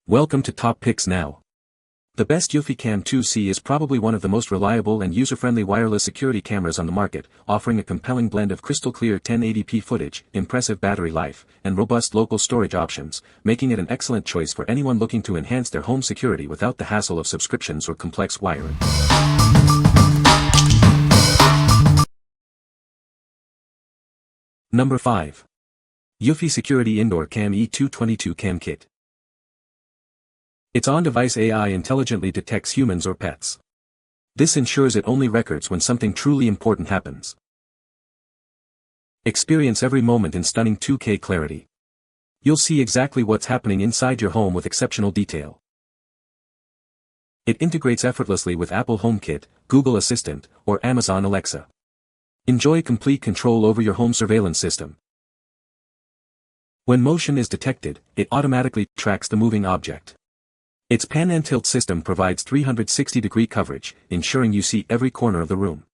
Welcome to Top Picks Now. The best Eufy Cam 2C is probably one of the most reliable and user-friendly wireless security cameras on the market, offering a compelling blend of crystal-clear 1080p footage, impressive battery life, and robust local storage options, making it an excellent choice for anyone looking to enhance their home security without the hassle of subscriptions or complex wiring. Number 5. Eufy Security Indoor Cam E220 Cam Kit. Its on-device AI intelligently detects humans or pets. This ensures it only records when something truly important happens. Experience every moment in stunning 2K clarity. You'll see exactly what's happening inside your home with exceptional detail. It integrates effortlessly with Apple HomeKit, Google Assistant, or Amazon Alexa. Enjoy complete control over your home surveillance system. When motion is detected, it automatically tracks the moving object. Its pan and tilt system provides 360-degree coverage, ensuring you see every corner of the room.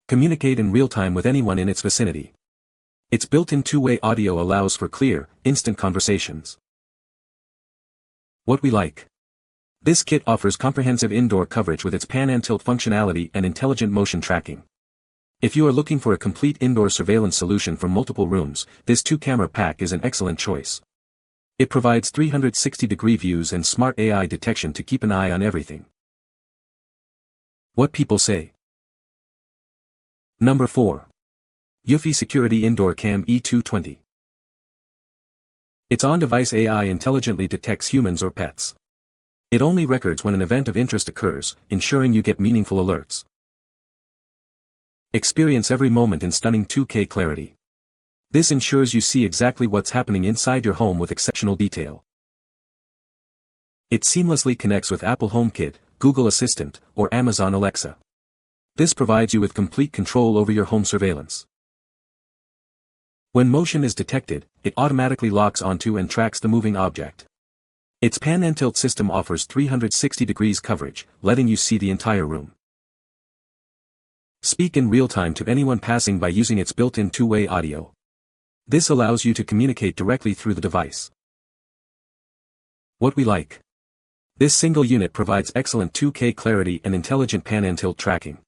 Communicate in real time with anyone in its vicinity. Its built-in two-way audio allows for clear, instant conversations. What we like. This kit offers comprehensive indoor coverage with its pan and tilt functionality and intelligent motion tracking. If you are looking for a complete indoor surveillance solution for multiple rooms, this 2-camera pack is an excellent choice. It provides 360-degree views and smart AI detection to keep an eye on everything. What people say. Number 4. Eufy Security Indoor Cam E220. Its on-device AI intelligently detects humans or pets. It only records when an event of interest occurs, ensuring you get meaningful alerts. Experience every moment in stunning 2K clarity. This ensures you see exactly what's happening inside your home with exceptional detail. It seamlessly connects with Apple HomeKit, Google Assistant, or Amazon Alexa. This provides you with complete control over your home surveillance. When motion is detected, it automatically locks onto and tracks the moving object. Its pan and tilt system offers 360 degrees coverage, letting you see the entire room. Speak in real time to anyone passing by using its built-in two-way audio. This allows you to communicate directly through the device. What we like. This single unit provides excellent 2K clarity and intelligent pan and tilt tracking.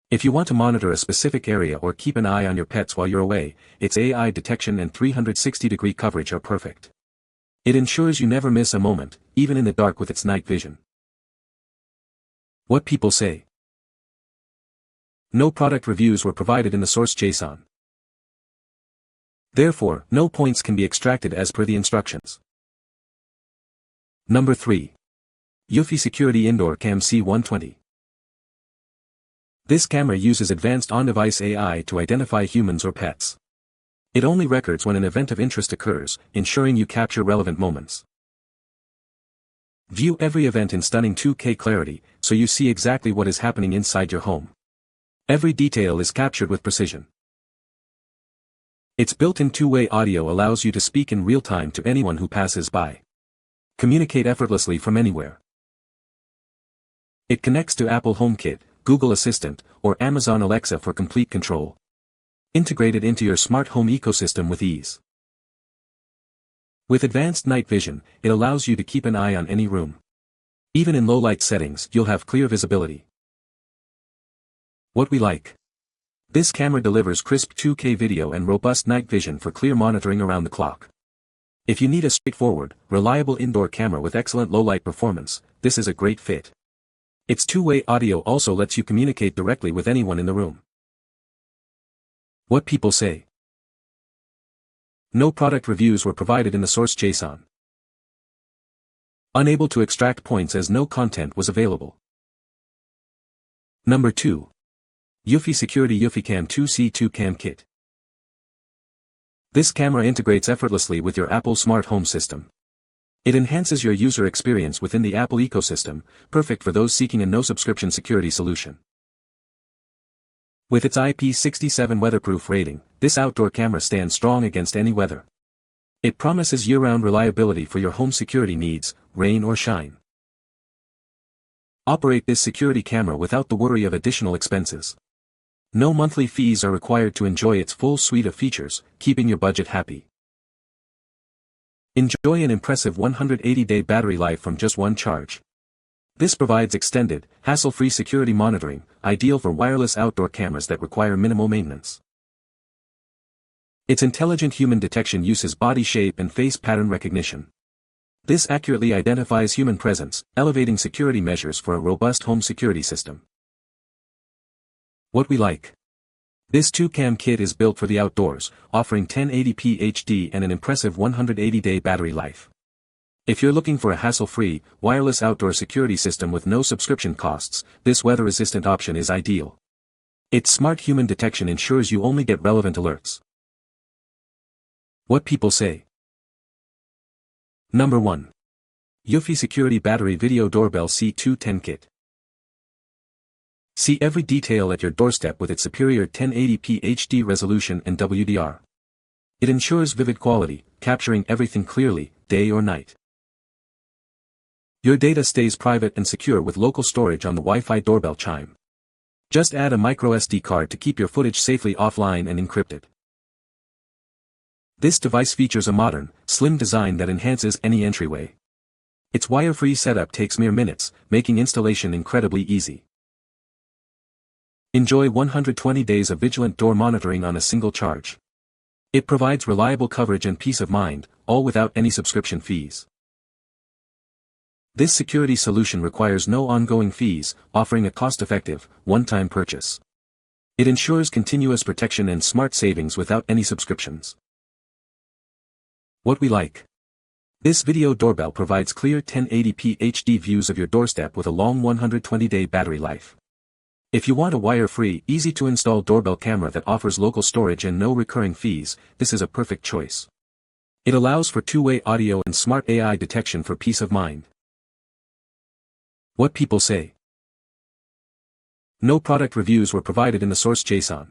If you want to monitor a specific area or keep an eye on your pets while you're away, its AI detection and 360-degree coverage are perfect. It ensures you never miss a moment, even in the dark with its night vision. What people say. No product reviews were provided in the source JSON. Therefore, no points can be extracted as per the instructions. Number 3. Eufy Security Indoor Cam C120. This camera uses advanced on-device AI to identify humans or pets. It only records when an event of interest occurs, ensuring you capture relevant moments. View every event in stunning 2K clarity, so you see exactly what is happening inside your home. Every detail is captured with precision. Its built-in two-way audio allows you to speak in real time to anyone who passes by. Communicate effortlessly from anywhere. It connects to Apple HomeKit, Google Assistant, or Amazon Alexa for complete control. Integrated into your smart home ecosystem with ease. With advanced night vision, it allows you to keep an eye on any room. Even in low-light settings, you'll have clear visibility. What we like. This camera delivers crisp 2K video and robust night vision for clear monitoring around the clock. If you need a straightforward, reliable indoor camera with excellent low-light performance, this is a great fit. Its two-way audio also lets you communicate directly with anyone in the room. What people say. No product reviews were provided in the source JSON. Unable to extract points as no content was available. Number 2. Eufy Security Eufy Cam 2C Cam Kit. This camera integrates effortlessly with your Apple smart home system. It enhances your user experience within the Apple ecosystem, perfect for those seeking a no-subscription security solution. With its IP67 weatherproof rating, this outdoor camera stands strong against any weather. It promises year-round reliability for your home security needs, rain or shine. Operate this security camera without the worry of additional expenses. No monthly fees are required to enjoy its full suite of features, keeping your budget happy. Enjoy an impressive 180-day battery life from just one charge. This provides extended, hassle-free security monitoring, ideal for wireless outdoor cameras that require minimal maintenance. Its intelligent human detection uses body shape and face pattern recognition. This accurately identifies human presence, elevating security measures for a robust home security system. What we like. This 2-cam kit is built for the outdoors, offering 1080p HD and an impressive 180-day battery life. If you're looking for a hassle-free, wireless outdoor security system with no subscription costs, this weather-resistant option is ideal. Its smart human detection ensures you only get relevant alerts. What people say. Number 1. Eufy Security Battery Video Doorbell C210 Kit. See every detail at your doorstep with its superior 1080p HD resolution and WDR. It ensures vivid quality, capturing everything clearly, day or night. Your data stays private and secure with local storage on the Wi-Fi doorbell chime. Just add a microSD card to keep your footage safely offline and encrypted. This device features a modern, slim design that enhances any entryway. Its wire-free setup takes mere minutes, making installation incredibly easy. Enjoy 120 days of vigilant door monitoring on a single charge. It provides reliable coverage and peace of mind, all without any subscription fees. This security solution requires no ongoing fees, offering a cost-effective, one-time purchase. It ensures continuous protection and smart savings without any subscriptions. What we like. This video doorbell provides clear 1080p HD views of your doorstep with a long 120-day battery life. If you want a wire-free, easy-to-install doorbell camera that offers local storage and no recurring fees, this is a perfect choice. It allows for two-way audio and smart AI detection for peace of mind. What people say. No product reviews were provided in the source JSON.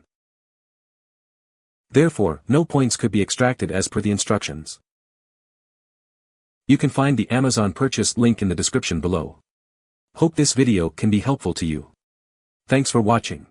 Therefore, no points could be extracted as per the instructions. You can find the Amazon purchase link in the description below. Hope this video can be helpful to you. Thanks for watching.